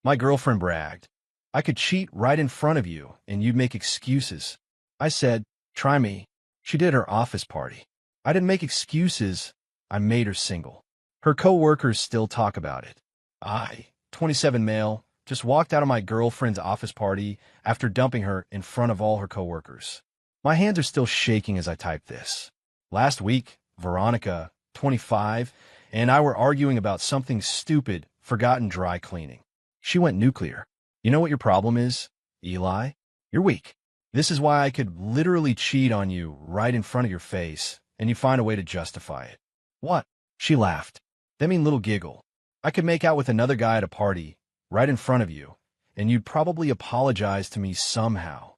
My girlfriend bragged. I could cheat right in front of you, and you'd make excuses. I said, try me. She did her office party. I didn't make excuses. I made her single. Her co-workers still talk about it. I, 27 male, just walked out of my girlfriend's office party after dumping her in front of all her coworkers. My hands are still shaking as I type this. Last week, Veronica, 25, and I were arguing about something stupid, forgotten dry cleaning. She went nuclear. You know what your problem is, Eli? You're weak. This is why I could literally cheat on you right in front of your face, and you find a way to justify it. What? She laughed. That mean little giggle. I could make out with another guy at a party, right in front of you, and you'd probably apologize to me somehow.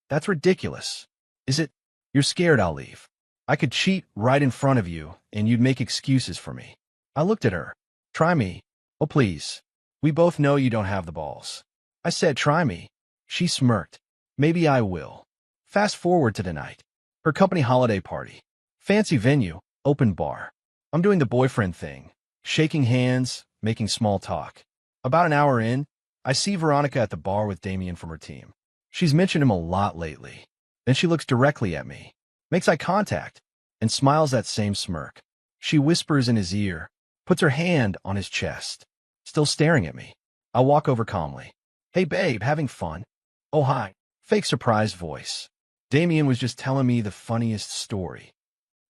That's ridiculous. Is it? You're scared I'll leave. I could cheat right in front of you, and you'd make excuses for me. I looked at her. Try me. Oh, please. We both know you don't have the balls. I said, try me. She smirked. Maybe I will. Fast forward to tonight. Her company holiday party. Fancy venue, open bar. I'm doing the boyfriend thing, shaking hands, making small talk. About an hour in, I see Veronica at the bar with Damien from her team. She's mentioned him a lot lately. Then she looks directly at me, makes eye contact, and smiles that same smirk. She whispers in his ear, puts her hand on his chest, still staring at me. I walk over calmly. Hey babe, having fun? Oh hi. Fake surprised voice. Damien was just telling me the funniest story.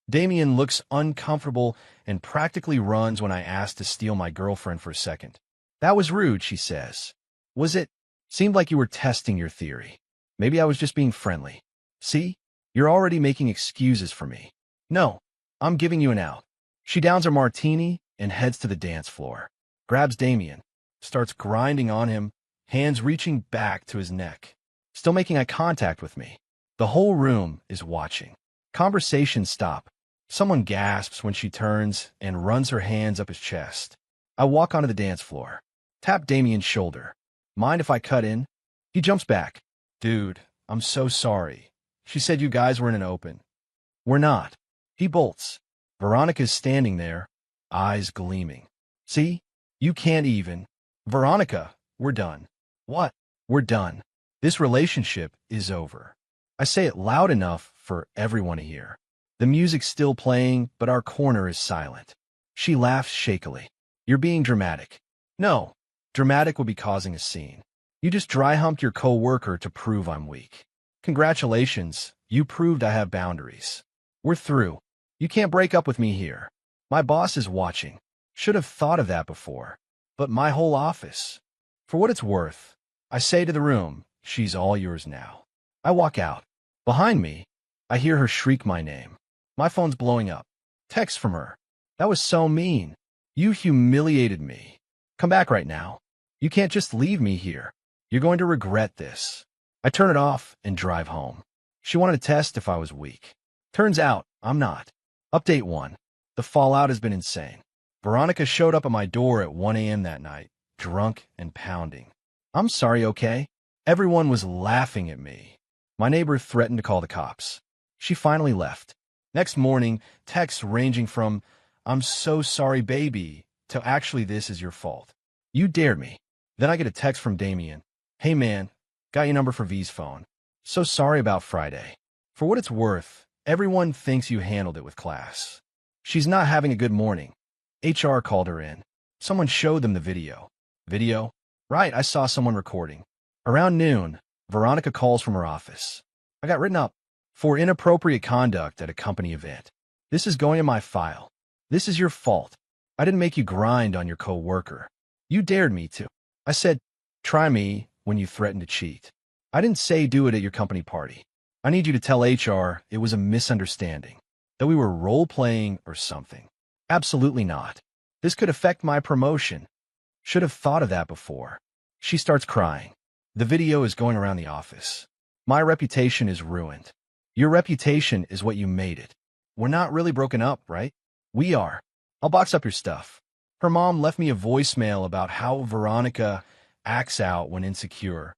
Damien looks uncomfortable and practically runs when I ask to steal my girlfriend for a second. That was rude, she says. Was it? Seemed like you were testing your theory. Maybe I was just being friendly. See? You're already making excuses for me. No, I'm giving you an out. She downs her martini and heads to the dance floor. Grabs Damien, starts grinding on him, hands reaching back to his neck. Still making eye contact with me. The whole room is watching. Conversations stop. Someone gasps when she turns and runs her hands up his chest. I walk onto the dance floor. Tap Damien's shoulder. Mind if I cut in? He jumps back. Dude, I'm so sorry. She said you guys were in an open. We're not. He bolts. Veronica's standing there, eyes gleaming. See? You can't even. Veronica, we're done. What? We're done. This relationship is over. I say it loud enough for everyone to hear. The music's still playing, but our corner is silent. She laughs shakily. You're being dramatic. No, dramatic would be causing a scene. You just dry-humped your co-worker to prove I'm weak. Congratulations, you proved I have boundaries. We're through. You can't break up with me here. My boss is watching. Should have thought of that before. But my whole office. For what it's worth, I say to the room, she's all yours now. I walk out. Behind me, I hear her shriek my name. My phone's blowing up. Text from her. That was so mean. You humiliated me. Come back right now. You can't just leave me here. You're going to regret this. I turn it off and drive home. She wanted to test if I was weak. Turns out, I'm not. Update 1. The fallout has been insane. Veronica showed up at my door at 1 a.m. that night, drunk and pounding. I'm sorry, okay? Everyone was laughing at me. My neighbor threatened to call the cops. She finally left. Next morning, texts ranging from, I'm so sorry, baby, to actually this is your fault. You dared me. Then I get a text from Damien. Hey man, got your number for V's phone. So sorry about Friday. For what it's worth, everyone thinks you handled it with class. She's not having a good morning. HR called her in. Someone showed them the video. Video? Right, I saw someone recording. Around noon, Veronica calls from her office. I got written up for inappropriate conduct at a company event. This is going in my file. This is your fault. I didn't make you grind on your co-worker. You dared me to. I said, try me when you threatened to cheat. I didn't say do it at your company party. I need you to tell HR it was a misunderstanding, that we were role-playing or something. Absolutely not. This could affect my promotion. Should have thought of that before. She starts crying. The video is going around the office. My reputation is ruined. Your reputation is what you made it. We're not really broken up, right? We are. I'll box up your stuff. Her mom left me a voicemail about how Veronica acts out when insecure,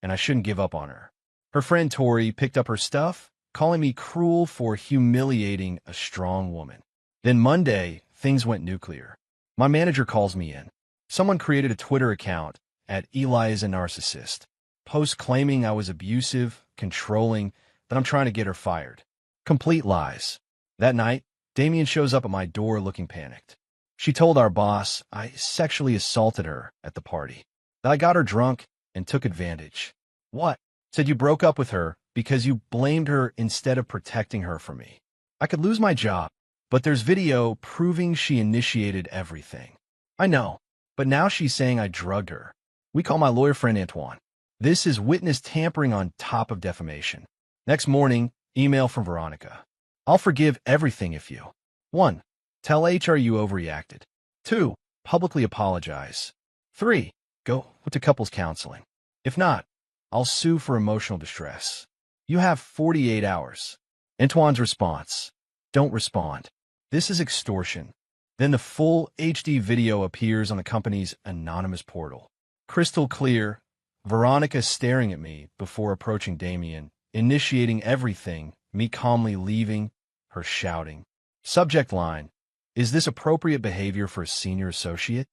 and I shouldn't give up on her. Her friend Tori picked up her stuff, calling me cruel for humiliating a strong woman. Then Monday, things went nuclear. My manager calls me in. Someone created a Twitter account at Eli is a narcissist. Posts claiming I was abusive, controlling, that I'm trying to get her fired. Complete lies. That night, Damien shows up at my door looking panicked. She told our boss I sexually assaulted her at the party, that I got her drunk and took advantage. What? Said you broke up with her because you blamed her instead of protecting her from me. I could lose my job, but there's video proving she initiated everything. I know, but now she's saying I drugged her. We call my lawyer friend Antoine. This is witness tampering on top of defamation. Next morning, email from Veronica. I'll forgive everything if you 1. Tell HR you overreacted. 2. Publicly apologize. 3. Go to couples counseling. If not, I'll sue for emotional distress. You have 48 hours. Antoine's response. Don't respond. This is extortion. Then the full HD video appears on the company's anonymous portal. Crystal clear, Veronica staring at me before approaching Damien, initiating everything, me calmly leaving, her shouting. Subject line. Is this appropriate behavior for a senior associate?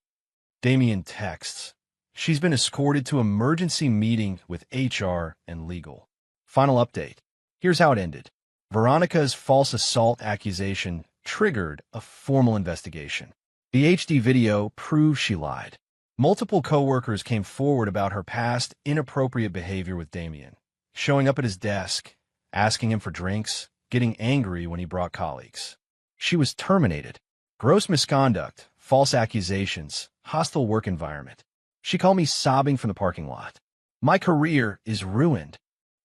Damien texts. She's been escorted to emergency meeting with HR and legal. Final update. Here's how it ended. Veronica's false assault accusation triggered a formal investigation. The HD video proves she lied. Multiple coworkers came forward about her past inappropriate behavior with Damien, showing up at his desk, asking him for drinks, getting angry when he brought colleagues. She was terminated. Gross misconduct, false accusations, hostile work environment. She called me sobbing from the parking lot. My career is ruined.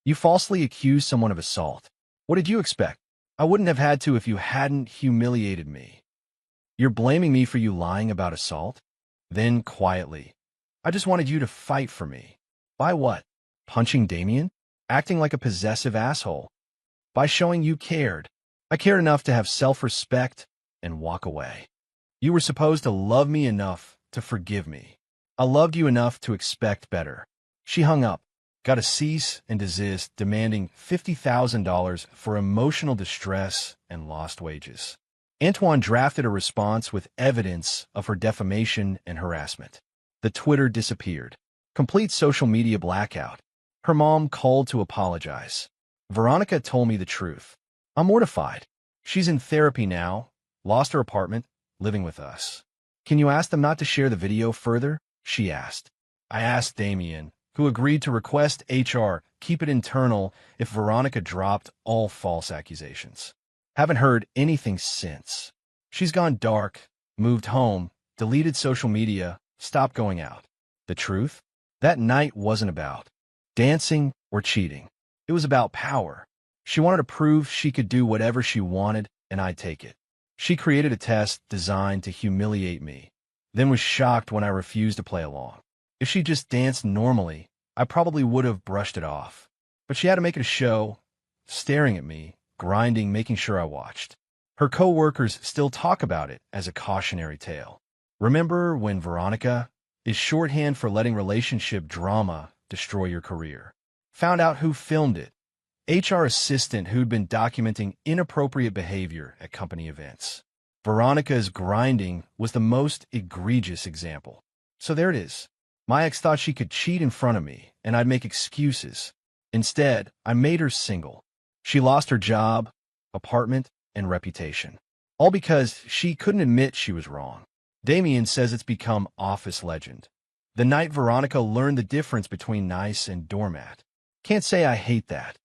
You falsely accused someone of assault. What did you expect? I wouldn't have had to if you hadn't humiliated me. You're blaming me for you lying about assault? Then, quietly, I just wanted you to fight for me. By what? Punching Damien? Acting like a possessive asshole? By showing you cared. I cared enough to have self-respect and walk away. You were supposed to love me enough to forgive me. I loved you enough to expect better. She hung up, got a cease and desist, demanding $50,000 for emotional distress and lost wages. Antoine drafted a response with evidence of her defamation and harassment. The Twitter disappeared. Complete social media blackout. Her mom called to apologize. Veronica told me the truth. I'm mortified. She's in therapy now, lost her apartment, living with us. Can you ask them not to share the video further? She asked. I asked Damien, who agreed to request HR keep it internal if Veronica dropped all false accusations. Haven't heard anything since. She's gone dark, moved home, deleted social media, stopped going out. The truth? That night wasn't about dancing or cheating. It was about power. She wanted to prove she could do whatever she wanted, and I'd take it. She created a test designed to humiliate me, then was shocked when I refused to play along. If she just danced normally, I probably would have brushed it off. But she had to make it a show, staring at me, grinding, making sure I watched. Her coworkers still talk about it as a cautionary tale. Remember when Veronica is shorthand for letting relationship drama destroy your career. Found out who filmed it. HR assistant who'd been documenting inappropriate behavior at company events. Veronica's grinding was the most egregious example. So there it is. My ex thought she could cheat in front of me, and I'd make excuses. Instead, I made her single. She lost her job, apartment, and reputation. All because she couldn't admit she was wrong. Damien says it's become office legend. The night Veronica learned the difference between nice and doormat. Can't say I hate that.